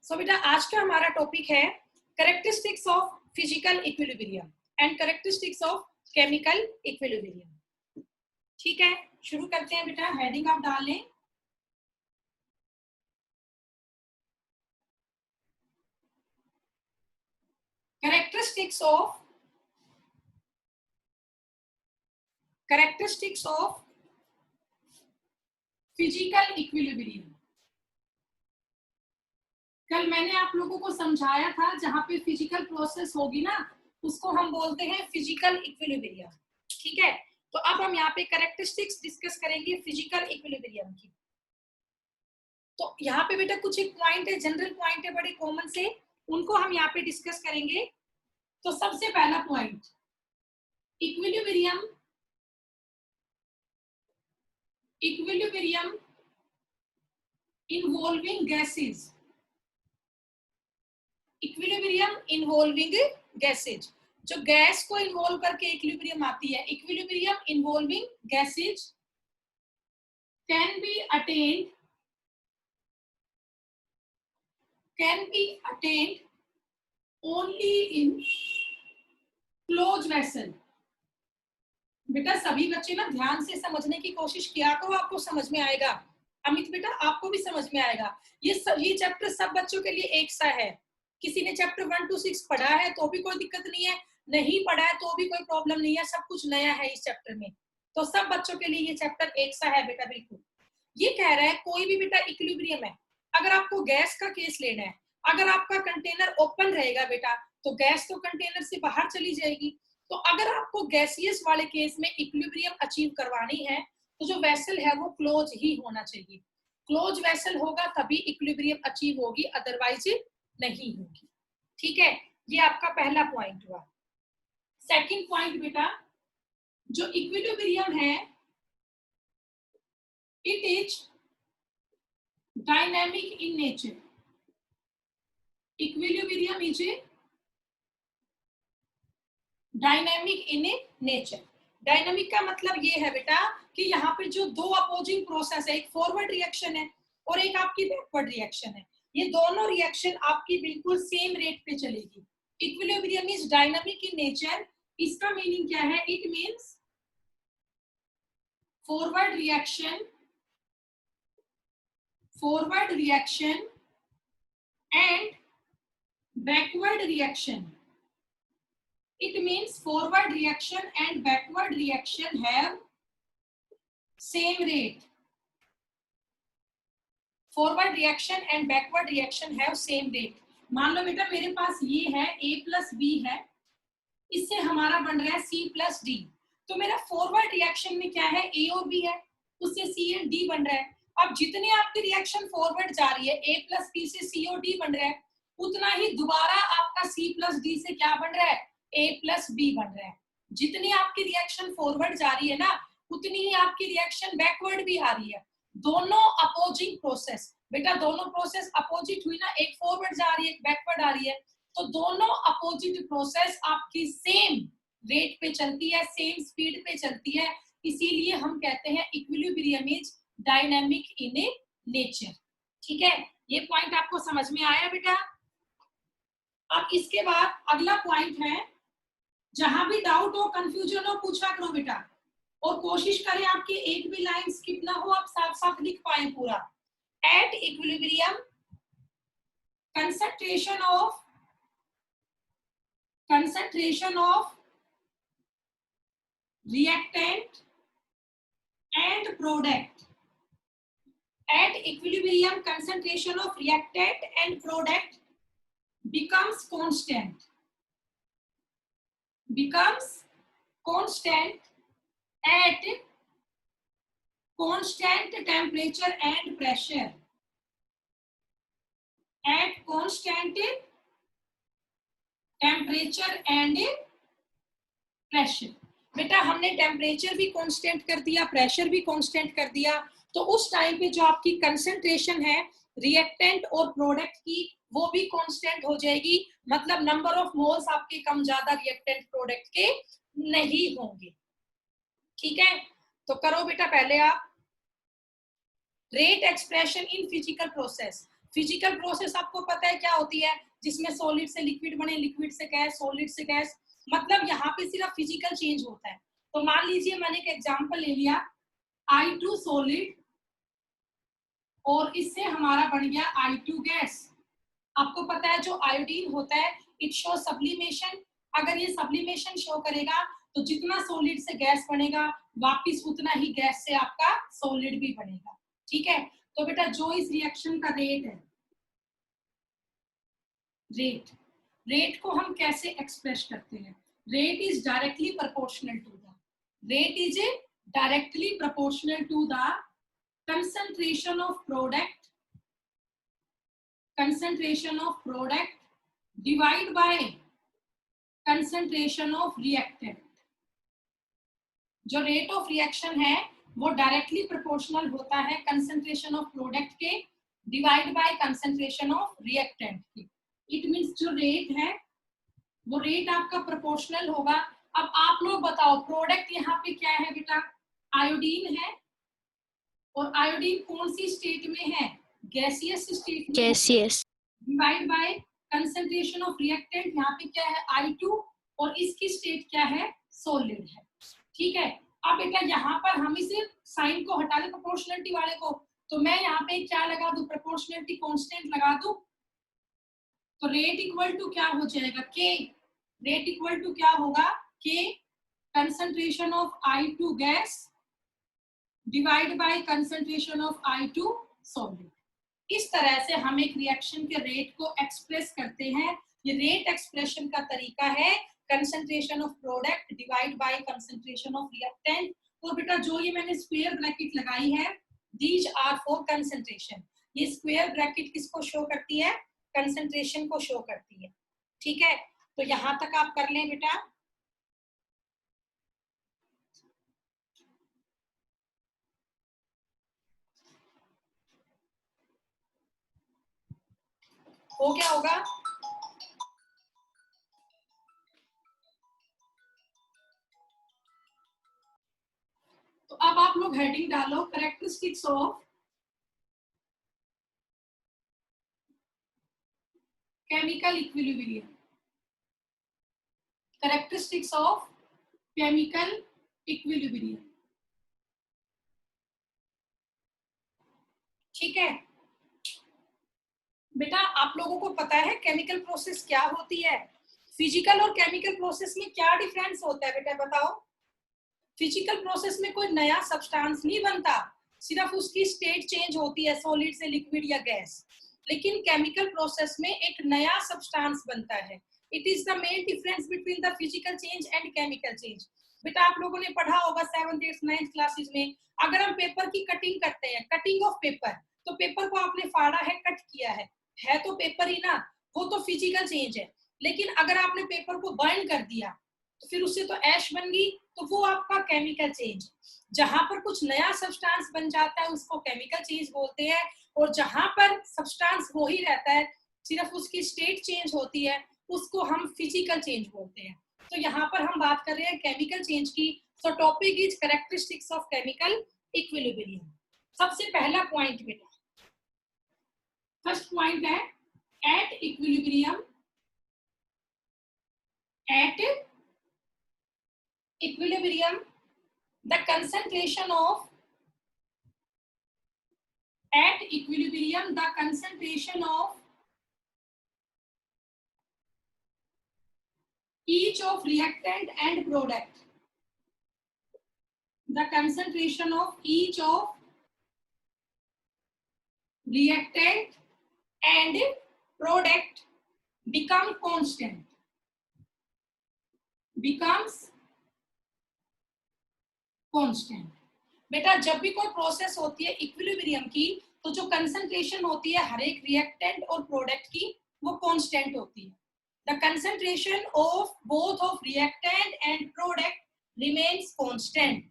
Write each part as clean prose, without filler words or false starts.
सो बेटा आज का हमारा टॉपिक है characteristics of physical equilibrium and characteristics of chemical equilibrium. ठीक है, शुरू करते हैं बेटा। हेडिंग आप डाल लें। Characteristics of physical equilibrium. कल मैंने आप लोगों को समझाया था, जहां पे फिजिकल प्रोसेस होगी ना उसको हम बोलते हैं फिजिकल इक्विलिब्रियम। ठीक है, तो अब हम यहाँ पे कैरेक्टरिस्टिक्स डिस्कस करेंगे फिजिकल इक्विलिब्रियम की। तो यहाँ पे बेटा कुछ एक पॉइंट है, जनरल पॉइंट है बड़े कॉमन से, उनको हम यहाँ पे डिस्कस करेंगे। तो सबसे पहला point, equilibrium involving gases. Equilibrium involving gases, जो गैस को इन्वॉल्व करके इक्विलिब्रियम आती है। Equilibrium involving gases can be attained only in closed vessel। बेटा सभी बच्चे ना ध्यान से समझने की कोशिश किया करो, आपको समझ में आएगा। अमित बेटा आपको भी समझ में आएगा। ये चैप्टर सब बच्चों के लिए एक सा है। किसी ने चैप्टर 1 to 6 पढ़ा है तो भी कोई दिक्कत नहीं है, नहीं पढ़ा है तो भी कोई प्रॉब्लम नहीं है, सब कुछ नया है इस चैप्टर में। तो सब बच्चों के लिए ये चैप्टर एक सा है बेटा, बिल्कुल। ये कह रहा है कोई भी बेटा इक्विलिब्रियम है, अगर आपको गैस का केस लेना है, अगर आपका कंटेनर ओपन रहेगा बेटा तो गैस तो कंटेनर से बाहर चली जाएगी। तो अगर आपको गैसियस वाले केस में इक्विलिब्रियम अचीव करवानी है तो जो वेसल है वो क्लोज ही होना चाहिए। क्लोज वेसल होगा तभी इक्विलिब्रियम अचीव होगी, अदरवाइज नहीं होगी। ठीक है, ये आपका पहला पॉइंट हुआ। सेकंड पॉइंट बेटा, जो इक्विलिब्रियम है it is dynamic in nature. Equilibrium is dynamic in nature. Dynamic का मतलब ये है बेटा कि यहाँ पे जो दो अपोजिंग प्रोसेस है, एक फॉरवर्ड रिएक्शन है और एक आपकी बैकवर्ड रिएक्शन है, ये दोनों रिएक्शन आपकी बिल्कुल सेम रेट पे चलेगी। Equilibrium is dynamic in nature. इसका मीनिंग क्या है? It means forward reaction and backward reaction. It means forward reaction and backward reaction have same rate. Forward reaction and backward reaction have same rate. मान लो बेटा मेरे पास ये है a plus b है, इससे हमारा बन रहा है c plus d। तो मेरा फॉरवर्ड रिएक्शन में क्या है? a और b है, उससे c और d बन रहा है। अब जितने आपकी रिएक्शन फॉरवर्ड जा रही है, a plus b से c और d बन रहा है, उतना ही दोबारा आपका c plus d से क्या बन रहा है? a plus b बन रहा है। जितनी आपकी रिएक्शन फॉरवर्ड जा रही है ना, उतनी ही आपकी रिएक्शन बैकवर्ड भी आ रही है। दोनों अपोजिंग प्रोसेस बेटा, दोनों प्रोसेस अपोजिट हुई ना, एक फॉरवर्ड जा रही है, एक बैकवर्ड आ रही है, तो दोनों अपोजिट प्रोसेस आपकी सेम रेट पे चलती है, सेम स्पीड पे चलती है। इसीलिए हम कहते हैं equilibrium is dynamic in nature. ठीक है, ये पॉइंट आपको समझ में आया बेटा? अब इसके बाद अगला पॉइंट है, जहां भी डाउट हो, कंफ्यूजन हो, पूछा करो बेटा, और कोशिश करें आपकी एक भी लाइन स्किप ना हो, आप साफ साफ लिख पाए पूरा। At equilibrium concentration of reactant and product, at equilibrium concentration of reactant and product becomes constant at constant temperature and pressure। at constant temperature and pressure। बेटा हमने टेम्परेचर भी कांस्टेंट कर दिया, प्रेशर भी कांस्टेंट कर दिया, तो उस टाइम पे जो आपकी कंसंट्रेशन है रिएक्टेंट और प्रोडक्ट की वो भी कांस्टेंट हो जाएगी। मतलब नंबर ऑफ मोल्स आपके कम ज्यादा रिएक्टेंट प्रोडक्ट के नहीं होंगे। ठीक है, तो करो बेटा पहले आप rate expression in physical process. Physical process आपको पता है क्या होती है, जिसमें सॉलिड से लिक्विड बने, लिक्विड से गैस, सॉलिड से गैस, मतलब यहाँ पे सिर्फ फिजिकल चेंज होता है। तो मान लीजिए मैंने एक एग्जांपल ले लिया I2 सॉलिड और इससे हमारा बन गया I2 गैस। आपको पता है जो आयोडीन होता है इट शो सब्लिमेशन, अगर ये सब्लिमेशन शो करेगा तो जितना सॉलिड से गैस बनेगा वापिस उतना ही गैस से आपका सॉलिड भी बनेगा। ठीक है, तो बेटा जो इस रिएक्शन का रेट है, रेट को हम कैसे एक्सप्रेस करते हैं, rate is directly proportional to the concentration of product divide by concentration of reactant। जो रेट ऑफ रिएक्शन है वो डायरेक्टली प्रोपोर्शनल होता है कंसंट्रेशन ऑफ प्रोडक्ट के divide by concentration of reactant के। इट मींस जो रेट है वो रेट आपका प्रोपोर्शनल होगा। अब आप लोग बताओ प्रोडक्ट यहाँ पे क्या है बेटा, आयोडीन है, और आयोडीन कौन सी स्टेट में है, गैसियस स्टेट में, gaseous, divide by concentration of reactant, यहाँ पे क्या है I2 और इसकी स्टेट क्या है, सॉलिड है। ठीक है, अब बेटा यहाँ पर हम इस साइन को हटा दें प्रोपोर्शनलिटी वाले को, तो मैं यहाँ पे क्या लगा दूं, प्रोपोर्शनलिटी कांस्टेंट लगा दूं, तो रेट इक्वल टू क्या हो जाएगा, के, रेट इक्वल टू क्या होगा, के concentration of I2 gas divide by concentration of I2 solid. इस तरह से हम एक रिएक्शन के रेट को एक्सप्रेस करते हैं। ये रेट एक्सप्रेशन का तरीका है concentration of product divide by concentration of reactant. तो बेटा जो ये मैंने स्क्वायर ब्रैकेट लगाई है, दीज आर फॉर कंसंट्रेशन। ये स्क्वायर ब्रैकेट किसको शो करती है, कंसंट्रेशन को शो करती है। ठीक है, तो यहां तक आप कर लें बेटा। हो क्या होगा, तो अब आप लोग हेडिंग डालो characteristics of chemical equilibrium, characteristics of chemical equilibrium. ठीक है बेटा, आप लोगों को पता है केमिकल प्रोसेस क्या होती है, फिजिकल और केमिकल प्रोसेस में क्या डिफरेंस होता है बेटा बताओ। फिजिकल प्रोसेस में कोई नया सब्सटेंस नहीं बनता, सिर्फ उसकी स्टेट चेंज होती है सॉलिड से लिक्विड या गैस, लेकिन केमिकल प्रोसेस में एक नया सब्सटेंस बनता है। It is the main difference between the physical change and chemical change. बेटा आप लोगों ने पढ़ा होगा 7th 8th 9th क्लासेस में, अगर हम पेपर की कटिंग करते हैं, कटिंग ऑफ पेपर, तो पेपर को आपने फाड़ा है, कट किया है तो पेपर ही ना, वो तो फिजिकल चेंज है। लेकिन अगर आपने पेपर को बर्न कर दिया तो फिर उससे तो ऐश बन गई, तो वो आपका केमिकल चेंज। जहां पर कुछ नया सब्सटेंस बन जाता है उसको केमिकल चेंज बोलते हैं, और जहां पर सब्सटेंस वो ही रहता है सिर्फ उसकी स्टेट चेंज होती है उसको हम फिजिकल चेंज बोलते हैं। तो यहाँ पर हम बात कर रहे हैं केमिकल चेंज की। So topic is characteristics of chemical equilibrium. सबसे पहला पॉइंट बेटा, फर्स्ट पॉइंट है at equilibrium, at equilibrium the concentration of, at equilibrium the concentration of each of reactant and product, the concentration of each of reactant and product become constant, becomes constant. बेटा जब भी कोई process होती है equilibrium की, तो जो concentration होती है हर एक रिएक्टेंट और प्रोडक्ट की वो कांस्टेंट होती है। The concentration of both of reactant and product remains constant.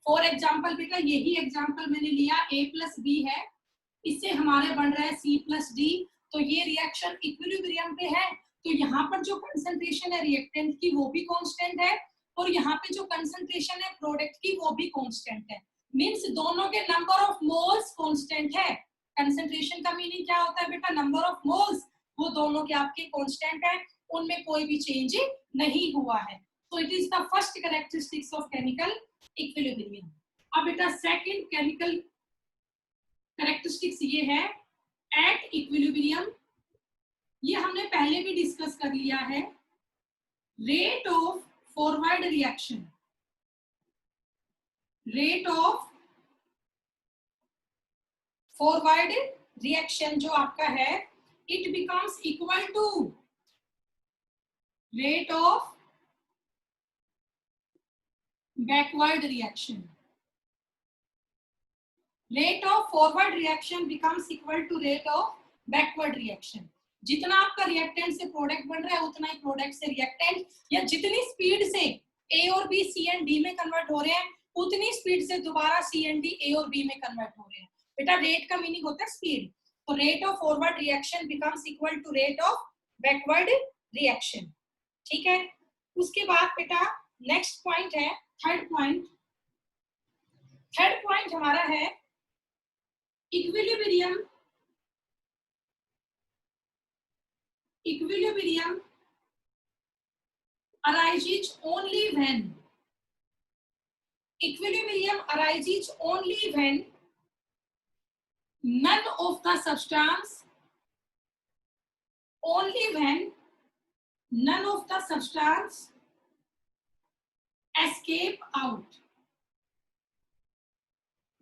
For example बेटा यही एग्जांपल मैंने लिया, A+B है, इससे हमारे बन रहा है C+D, तो ये रिएक्शन इक्विलिब्रियम पे है, तो यहाँ पर जो कंसंट्रेशन है रिएक्टेंट की वो भी कांस्टेंट है, और यहाँ पे जो कंसंट्रेशन है प्रोडक्ट की वो भी कांस्टेंट है। मींस दोनों के नंबर ऑफ मोल्स कांस्टेंट है। कंसंट्रेशन का मीनिंग क्या होता है बेटा, नंबर ऑफ मोल्स, वो दोनों के आपके कांस्टेंट है, उनमें कोई भी चेंज नहीं हुआ है। तो it is the first characteristics of chemical equilibrium. अब बेटा सेकंड केमिकल कैरेक्टरिस्टिक्स ये है एट इक्विलिब्रियम, ये हमने पहले भी डिस्कस कर लिया है। Rate of forward reaction, rate of forward reaction जो आपका है, it becomes equal to rate of backward reaction. Rate of forward reaction becomes equal to rate of backward reaction. जितना आपका रिएक्टेंट से प्रोडक्ट बन रहा है उतना ही प्रोडक्ट से रिएक्टेंट, या जितनी स्पीड से ए और बी सी एंड डी में कन्वर्ट हो रहे हैं उतनी स्पीड से दोबारा सी एंड डी ए और बी में कन्वर्ट हो रहे हैं। बेटा रेट का मीनिंग होता है स्पीड, तो rate of forward reaction becomes equal to rate of backward reaction. ठीक है, उसके बाद बेटा नेक्स्ट पॉइंट है थर्ड पॉइंट। थर्ड पॉइंट हमारा है equilibrium. Equilibrium arises only when, equilibrium arises only when none of the substance, only when none of the substance escape out।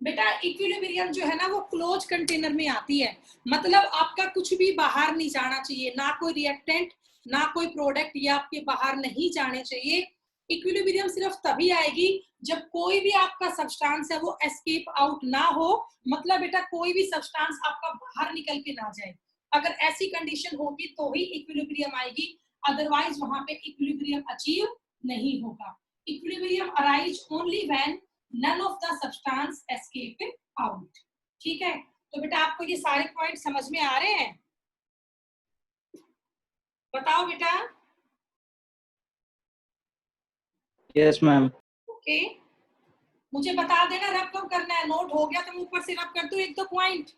बेटा equilibrium जो है ना वो क्लोज कंटेनर में आती है, मतलब आपका कुछ भी बाहर नहीं जाना चाहिए, ना कोई रिएक्टेंट ना कोई प्रोडक्ट, ये आपके बाहर नहीं जाने चाहिए। इक्विलिब्रियम सिर्फ तभी आएगी जब कोई भी आपका सब्सटेंस है वो एस्केप आउट ना हो, मतलब बेटा कोई भी सब्सटेंस आपका बाहर निकल के ना जाए। अगर ऐसी कंडीशन होगी तो ही इक्विलिब्रियम आएगी, अदरवाइज वहां पे इक्विलिब्रियम अचीव नहीं होगा। Equilibrium arise only when none of the substance escape out। ठीक है, तो बेटा आपको ये सारे पॉइंट समझ में आ रहे हैं? बताओ बेटा। Yes ma'am. ओके, मुझे बता देना रब कब करना है, नोट हो गया तो मैं ऊपर से रब कर दूं एक दो पॉइंट।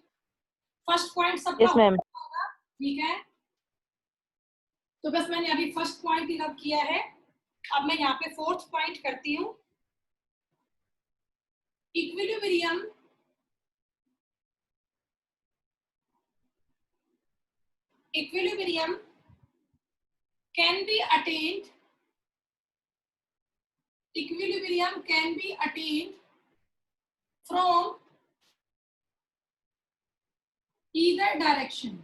फर्स्ट पॉइंट सबका यस मैम। ठीक है, तो बस मैंने अभी फर्स्ट पॉइंट ही रब किया है, अब मैं यहाँ पे फोर्थ पॉइंट करती हूँ। Equilibrium can be attained, equilibrium can be attained from either direction।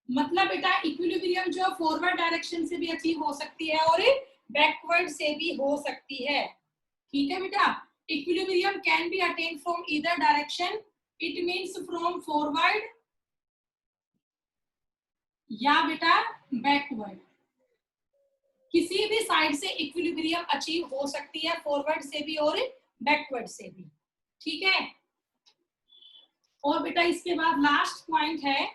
मतलब बेटा इक्विलिब्रियम जो फॉरवर्ड डायरेक्शन से भी अचीव हो सकती है और बैकवर्ड से भी हो सकती है। ठीक है बेटा, equilibrium can be attain from either direction, it means from forward या बेटा बैकवर्ड, किसी भी साइड से इक्विलिब्रियम अचीव हो सकती है, फॉरवर्ड से भी और बैकवर्ड से भी। ठीक है, और बेटा इसके बाद लास्ट पॉइंट है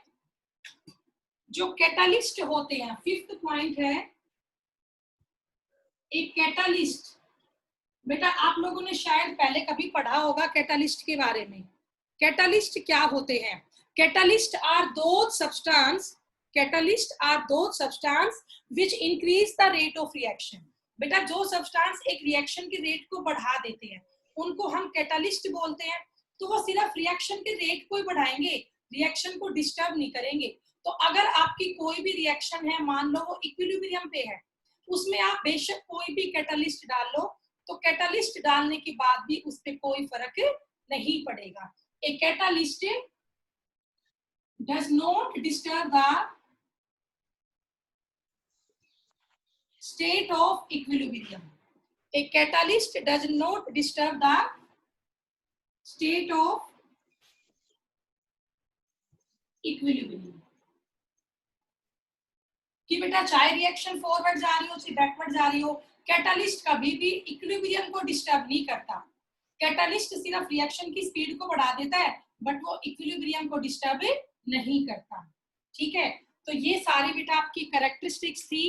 जो कैटालिस्ट होते हैं, फिफ्थ पॉइंट है एक कैटालिस्ट। बेटा आप लोगों ने शायद पहले कभी पढ़ा होगा कैटालिस्ट के बारे में। कैटालिस्ट क्या होते हैं? Catalyst are those substance, catalyst are those substance which increase the rate of reaction. बेटा जो सब्सटेंस एक रिएक्शन के रेट को बढ़ा देते हैं उनको हम कैटालिस्ट बोलते हैं। तो वो सिर्फ रिएक्शन के रेट को ही बढ़ाएंगे, रिएक्शन को डिस्टर्ब नहीं करेंगे। तो अगर आपकी कोई भी रिएक्शन है, मान लो वो इक्विलिब्रियम पे है, उसमें आप बेशक कोई भी कैटालिस्ट डाल लो, तो कैटालिस्ट डालने के बाद भी उस पर कोई फर्क नहीं पड़ेगा। A catalyst does not disturb the state of equilibrium। A catalyst does not disturb the state of equilibrium। कि बेटा चाहे रिएक्शन फॉरवर्ड जा रही हो चाहे बैकवर्ड जा रही हो, कैटालिस्ट कभी भी इक्विलिब्रियम को डिस्टर्ब नहीं करता। कैटालिस्ट सिर्फ रिएक्शन की स्पीड को बढ़ा देता है, बट वो इक्विलिब्रियम को डिस्टर्ब नहीं करता। ठीक है, तो ये सारी बेटा आपकी कैरेक्टरिस्टिक्स थी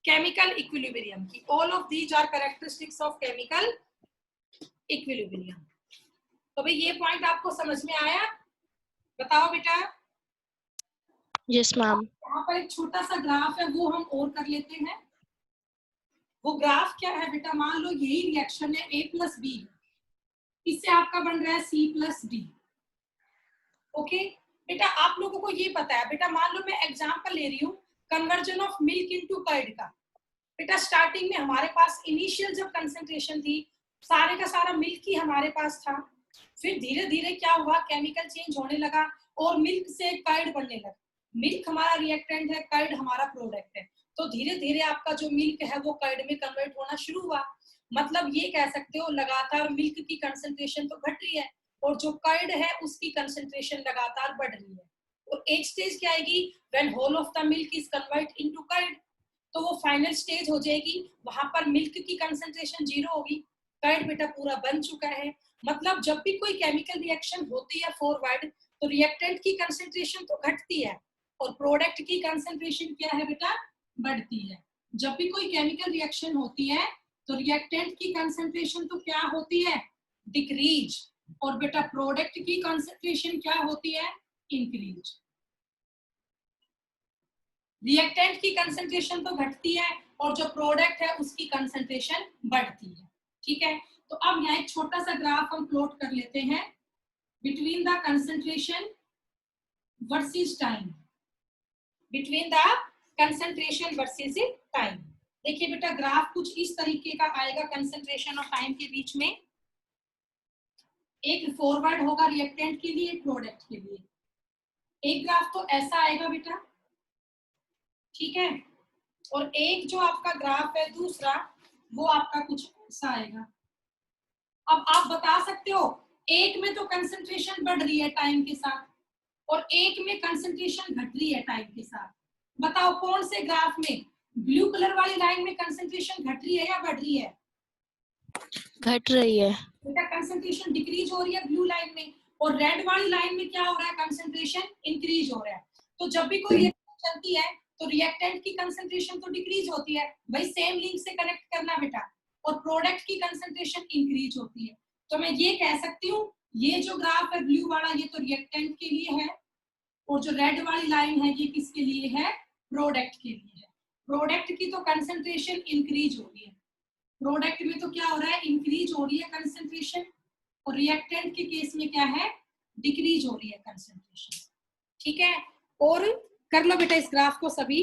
केमिकल इक्विलिब्रियम की। All of these are characteristics of chemical equilibrium. तो भाई ये पॉइंट आपको समझ में आया? बताओ बेटा। Yes ma'am. यहाँ पर एक छोटा सा ग्राफ है, वो हम और कर लेते हैं। वो ग्राफ क्या है बेटा? मान लो यही रिएक्शन है A + B, इससे आपका बन रहा है C + D। ओके बेटा, आप लोगों को ये पता है बेटा, मान लो मैं एग्जांपल ले रही हूँ conversion of milk into curd का। बेटा स्टार्टिंग में हमारे पास इनिशियल जब कंसंट्रेशन थी, सारे का सारा मिल्क ही हमारे पास था। फिर धीरे धीरे क्या हुआ, केमिकल चेंज होने लगा और मिल्क से कर्ड बनने लगा। मिल्क हमारा रिएक्टेंट है, कर्ड हमारा प्रोडक्ट है। तो धीरे धीरे आपका जो मिल्क है वो कर्ड में कन्वर्ट होना शुरू हुआ। मतलब ये कह सकते हो लगातार मिल्क की कंसंट्रेशन तो घट रही है और जो कर्ड है उसकी कंसंट्रेशन लगातार बढ़ रही है। और एक स्टेज क्या आएगी, when whole of the milk is convert into curd, तो वो फाइनल स्टेज हो जाएगी, वहां पर मिल्क की कंसंट्रेशन 0 होगी, कर्ड बेटा पूरा बन चुका है। मतलब जब भी कोई केमिकल रिएक्शन होती है फॉरवर्ड, तो रिएक्टेंट की कंसंट्रेशन तो घटती है और प्रोडक्ट की कंसंट्रेशन क्या है बेटा, बढ़ती है। जब भी कोई केमिकल रिएक्शन होती है तो रिएक्टेंट की कंसंट्रेशन तो क्या होती है, डिक्रीज, और बेटा प्रोडक्ट की कंसंट्रेशन क्या होती है, इंक्रीज। रिएक्टेंट की कंसंट्रेशन तो घटती है और जो प्रोडक्ट है उसकी कंसंट्रेशन बढ़ती है। ठीक है, तो अब यहाँ एक छोटा सा ग्राफ हम प्लॉट कर लेते हैं between the concentration versus time, between the concentration versus time. देखिए बेटा ग्राफ कुछ इस तरीके का आएगा कंसंट्रेशन और टाइम के बीच में। एक फॉरवर्ड होगा रिएक्टेंट के लिए, एक प्रोडक्ट के लिए। एक ग्राफ तो ऐसा आएगा बेटा, ठीक है, और एक जो आपका ग्राफ है दूसरा, वो आपका कुछ ऐसा आएगा। अब आप बता सकते हो एक में तो कंसंट्रेशन बढ़ रही है टाइम के साथ और एक में कंसंट्रेशन घट रही है टाइम के साथ। बताओ कौन से ग्राफ में, ब्लू कलर वाली लाइन में कंसंट्रेशन घट रही है या बढ़ रही है? घट रही है। बेटा कंसंट्रेशन डिक्रीज हो रही है ब्लू लाइन में, और रेड वाली लाइन में क्या हो रहा है, कंसंट्रेशन इंक्रीज हो रहा है। तो जब भी कोई रिएक्शन चलती है तो रिएक्टेंट की कंसंट्रेशन तो डिक्रीज होती है, भाई सेम लिंक से कनेक्ट करना बेटा, और प्रोडक्ट की कंसंट्रेशन इंक्रीज होती है। तो मैं ये कह सकती हूँ ये जो ग्राफ है ब्लू वाला, ये तो रिएक्टेंट के लिए है, और जो रेड वाली लाइन है ये किसके लिए है, प्रोडक्ट के लिए है। प्रोडक्ट की तो कंसंट्रेशन इंक्रीज हो रही है, प्रोडक्ट में तो क्या हो रहा है, इंक्रीज हो रही है कंसंट्रेशन, और रिएक्टेंट के केस में क्या है, डिक्रीज हो रही है कंसंट्रेशन। ठीक है, और कर लो बेटा इस ग्राफ को सभी।